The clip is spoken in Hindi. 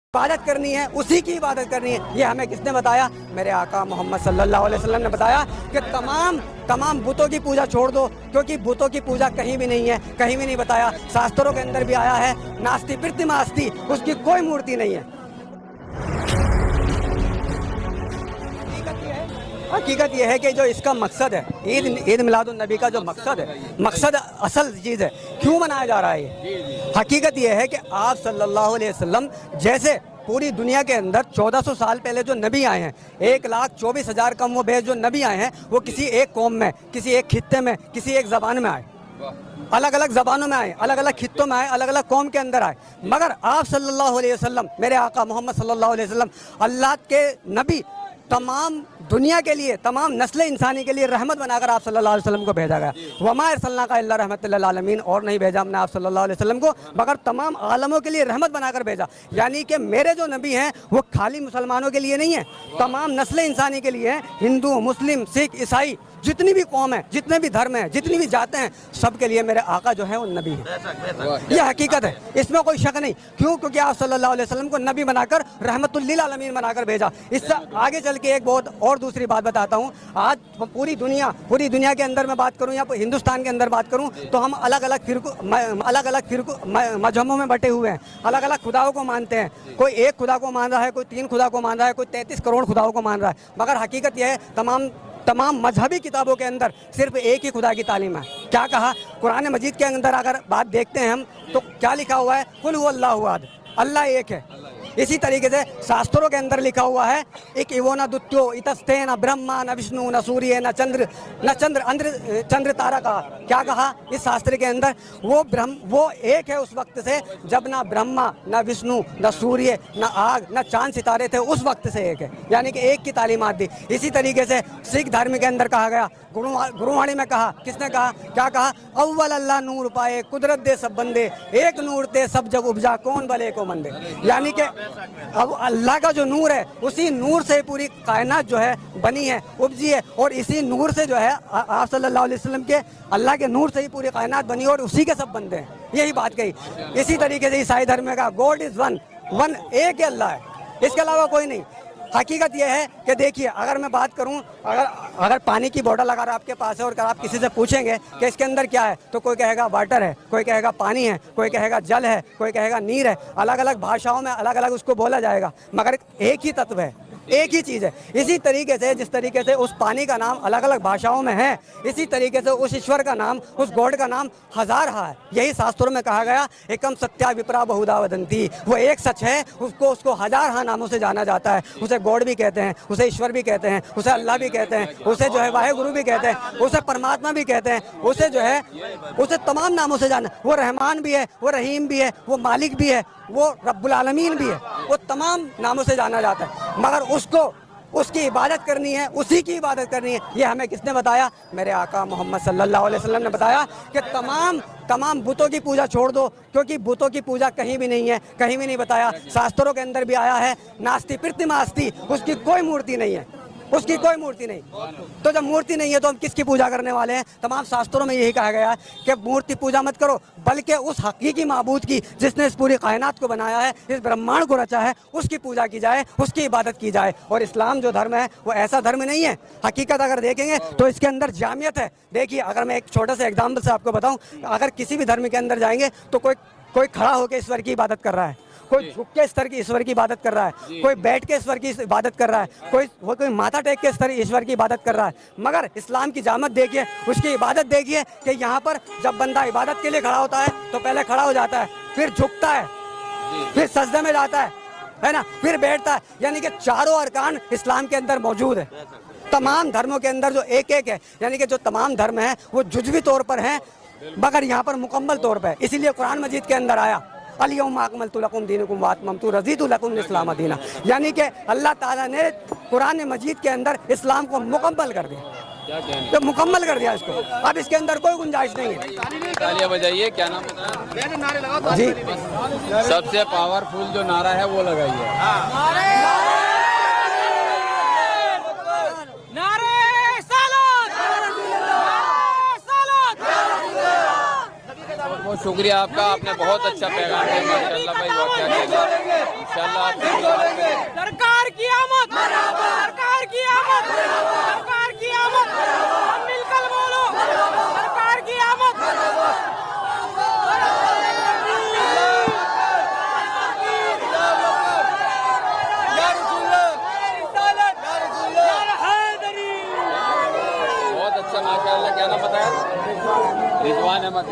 इबादत करनी है, उसी की इबादत करनी है। ये हमें किसने बताया? मेरे आका मोहम्मद सल्लल्लाहु अलैहि वसल्लम ने बताया कि तमाम बुतों की पूजा छोड़ दो, क्योंकि बुतों की पूजा कहीं भी नहीं है, कहीं भी नहीं बताया। शास्त्रों के अंदर भी आया है, नास्ति प्रतिमास्ति, उसकी कोई मूर्ति नहीं है। हकीकत यह है कि जो इसका मकसद है, ईद मिलादुन नबी का जो मकसद है, मकसद असल चीज़ है, क्यों मनाया जा रहा है ये? हकीकत यह है कि आप सल्लल्लाहु अलैहि वसल्लम जैसे पूरी दुनिया के अंदर 1400 साल पहले जो नबी आए हैं, 1,24,000 कम वो बेश जो नबी आए हैं, वो किसी एक कौम में, किसी एक खित्ते में, किसी एक ज़बान में आए, अलग अलग ज़बानों में आए, अलग अलग खित्तों में आए, अलग अलग कौम के अंदर आए। मगर आप सल्लल्लाहु अलैहि वसल्लम, मेरे आका मोहम्मद सल्लल्लाहु अलैहि वसल्लम, अल्लाह के नबी, तमाम दुनिया के लिए, तमाम नस्ल इंसानी के लिए रहमत बनाकर आप सल्लल्लाहु अलैहि वसल्लम को भेजा गया। वमा अरसलनाका इल्ला रहमतल लिल आलमीन, और नहीं भेजा हमने आप सल्लल्लाहु अलैहि वसल्लम को मगर तमाम आलमों के लिए रहमत बनाकर भेजा। यानी कि मेरे जो नबी हैं वो खाली मुसलमानों के लिए नहीं है, तमाम नस्ल इंसानी के लिए है। हिंदू, मुस्लिम, सिख, ईसाई, जितनी भी कौम है, जितने भी धर्म हैं, जितनी भी जातें हैं, सब के लिए मेरे आका जो है वो नबी है। यह हकीकत है, इसमें कोई शक नहीं। क्यों? क्योंकि आप सल्लल्लाहु अलैहि वसल्लम को नबी बनाकर रहमतुल लिल आलमीन बनाकर भेजा। इससे आगे चल के एक बहुत और दूसरी बात बताता हूँ। आज पूरी दुनिया के अंदर मैं बात करूँ या हिंदुस्तान के अंदर बात करूँ तो हम अलग अलग फिरकों मजहबों में बटे हुए हैं, अलग अलग खुदाओं को मानते हैं। कोई एक खुदा को मान रहा है, कोई 3 खुदा को मान रहा है, कोई 33 करोड़ खुदाओं को मान रहा है। मगर हकीकत यह है, तमाम मजहबी किताबों के अंदर सिर्फ एक ही खुदा की तालीम है। क्या कहा? कुरान मजीद के अंदर अगर बात देखते हैं हम तो क्या लिखा हुआ है? कुल हुवल्लाहु अहद, अल्लाह एक है। इसी तरीके से शास्त्रों के अंदर लिखा हुआ है, एक इवो न दुत्यो इतस्ते न ब्रह्मा न विष्णु न सूर्य न चंद्र तारा का। क्या कहा इस शास्त्र के अंदर? वो एक है उस वक्त से जब ना ब्रह्मा न विष्णु न सूर्य न आग न चांद सितारे थे, उस वक्त से एक है, यानी कि एक की तालीमात दी। इसी तरीके से सिख धर्म के अंदर कहा गया, गुरुवाणी में कहा, किसने कहा? क्या कहा? अव्वल अल्लाह नूर पाए कुदरत दे सब बंदे, एक नूर ते सब जग उपजा कौन भले को मंदे। यानी कि अब अल्लाह का जो नूर है, उसी नूर से पूरी कायनात जो है बनी है, उपजी है, और इसी नूर से जो है आप सल्लल्लाहु अलैहि वसल्लम के अल्लाह के नूर से ही पूरी कायनात बनी और उसी के सब बनते हैं। यही बात कही। इसी तरीके से ईसाई धर्म में कहा गॉड इज वन, एक ही अल्लाह है, इसके अलावा कोई नहीं। हकीकत यह है कि देखिए, अगर मैं बात करूं, अगर पानी की बोतल अगर आपके पास है और अगर आप किसी से पूछेंगे कि इसके अंदर क्या है, तो कोई कहेगा वाटर है, कोई कहेगा पानी है, कोई कहेगा जल है, कोई कहेगा नीर है। अलग अलग भाषाओं में अलग अलग उसको बोला जाएगा, मगर एक ही तत्व है, एक ही चीज़ है। इसी तरीके से जिस तरीके से उस पानी का नाम अलग अलग भाषाओं में है, इसी तरीके से उस ईश्वर का नाम, उस गॉड का नाम हजार है। यही शास्त्रों में कहा गया, एकम सत्या विप्रा बहुधा वदंती, वो एक सच है, उसको हजार नामों से जाना जाता है। उसे गॉड भी कहते हैं, उसे ईश्वर भी कहते हैं, उसे अल्लाह भी कहते हैं, उसे जो है वाहेगुरु भी कहते हैं, उसे परमात्मा भी कहते हैं, उसे जो है उसे तमाम नामों से जाना। वो रहमान भी है, वो रहीम भी है, वो मालिक भी है, वो रब्बुल आलमीन भी है, वो तमाम नामों से जाना जाता है। मगर उसकी इबादत करनी है, उसी की इबादत करनी है। ये हमें किसने बताया? मेरे आका मोहम्मद सल्लल्लाहु अलैहि वसल्लम ने बताया कि तमाम बुतों की पूजा छोड़ दो, क्योंकि बुतों की पूजा कहीं भी नहीं है, कहीं भी नहीं बताया। शास्त्रों के अंदर भी आया है, नास्ति प्रतिमास्ति, उसकी कोई मूर्ति नहीं है, उसकी कोई मूर्ति नहीं। तो जब मूर्ति नहीं है तो हम किसकी पूजा करने वाले हैं? तमाम शास्त्रों में यही कहा गया है कि मूर्ति पूजा मत करो, बल्कि उस हकीकी माबूद की जिसने इस पूरी कायनात को बनाया है, इस ब्रह्मांड को रचा है, उसकी पूजा की जाए, उसकी इबादत की जाए। और इस्लाम जो धर्म है वो ऐसा धर्म नहीं है। हकीकत अगर देखेंगे तो इसके अंदर जामियत है। देखिए, अगर मैं एक छोटा सा एग्जाम्पल से आपको बताऊँ, अगर किसी भी धर्म के अंदर जाएंगे तो कोई खड़ा होकर ईश्वर की इबादत कर रहा है, कोई झुक के ईश्वर की इबादत कर रहा है, कोई बैठ के ईश्वर की इबादत कर रहा है, कोई माथा टेक के ईश्वर की इबादत कर रहा है। मगर इस्लाम की जामत देखिए, उसकी इबादत देखिए कि यहाँ पर जब बंदा इबादत के लिए खड़ा होता है तो पहले खड़ा हो जाता है, फिर झुकता है, फिर सजदे में जाता है ना, फिर बैठता है। यानी कि चारों अरकान इस्लाम के अंदर मौजूद है। तमाम धर्मों के अंदर जो एक एक है, यानी कि जो तमाम धर्म है वो जुज़वी तौर पर है, मगर यहाँ पर मुकम्मल तौर पर। इसीलिए कुरान मजीद के अंदर आया, अल-यौमा अकमलतु लकुम दीनकुम व अतममतु रज़ीतु लकुम इस्लाम दीना, यानी कि अल्लाह ताला ने कुरान मजीद के अंदर इस्लाम को मुकम्मल कर दिया, तो मुकम्मल कर दिया इसको। अब इसके अंदर कोई गुंजाइश नहीं है। तालियां बजाइए। क्या नाम बताया जी? सबसे पावरफुल जो नारा है वो लगाइए। शुक्रिया आपका, आपने बहुत अच्छा पैगाम दिया माशाल्लाह भाई। वाह क्या कहना, इंशाल्लाह आपसे मुलाकात करेंगे। सरकार की आमद, सरकार की आमद, सरकार की आमद, हम मिलकर बोलो सरकार की आमद। बहुत अच्छा माशाल्लाह। क्या नाम बताया? रिजवान अहमद।